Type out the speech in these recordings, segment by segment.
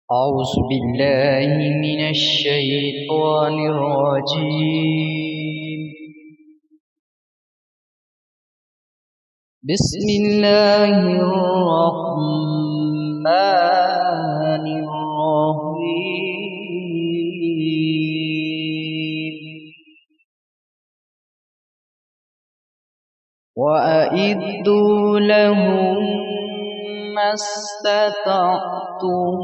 أعوذ بالله من الشيطان الرجيم. بسم الله الرحمن الرحيم. وأعدوا لهم ما استطعتم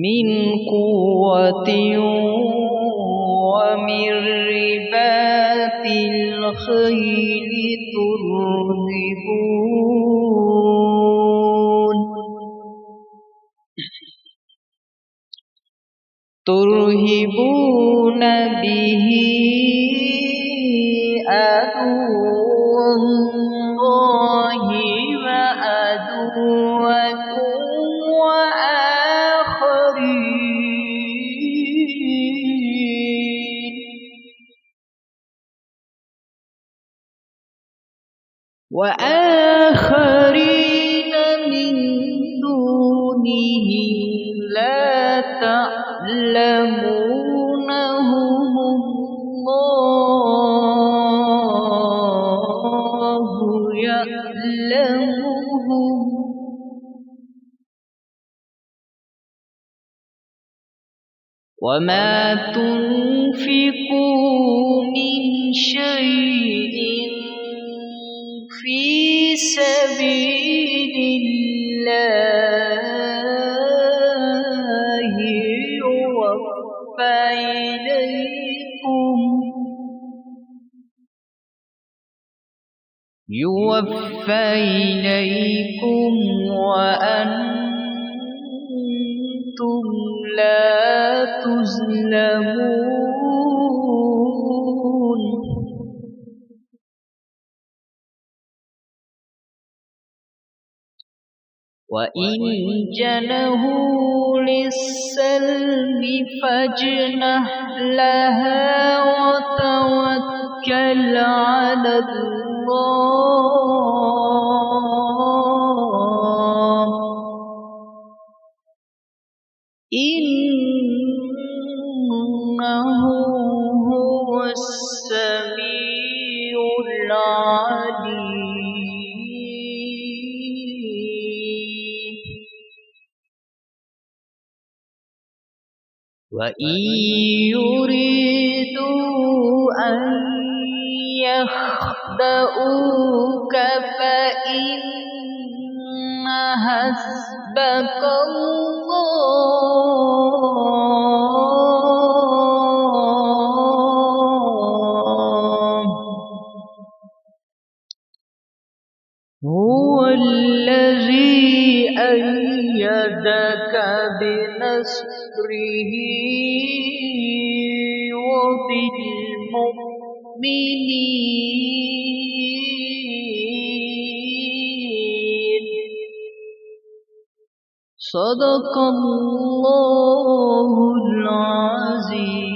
من قوة ومن رباط الخيل ترهبون به عدو الله وعدوكم وآخرين من دونهم لا تعلمونهم الله يعلمهم وما تنفقوا من شيء في سبيل الله يوفى إليكم وأنتم لا تظلمون. وإن جنحوا للسلم فاجنح لها وتوكل على الله إنه هو السميع العليم. وإن يريدوا أن يخدعوك فإن حسبك الله هو الذي أيدك بنصره وبالمؤمنين. صدق الله العظيم.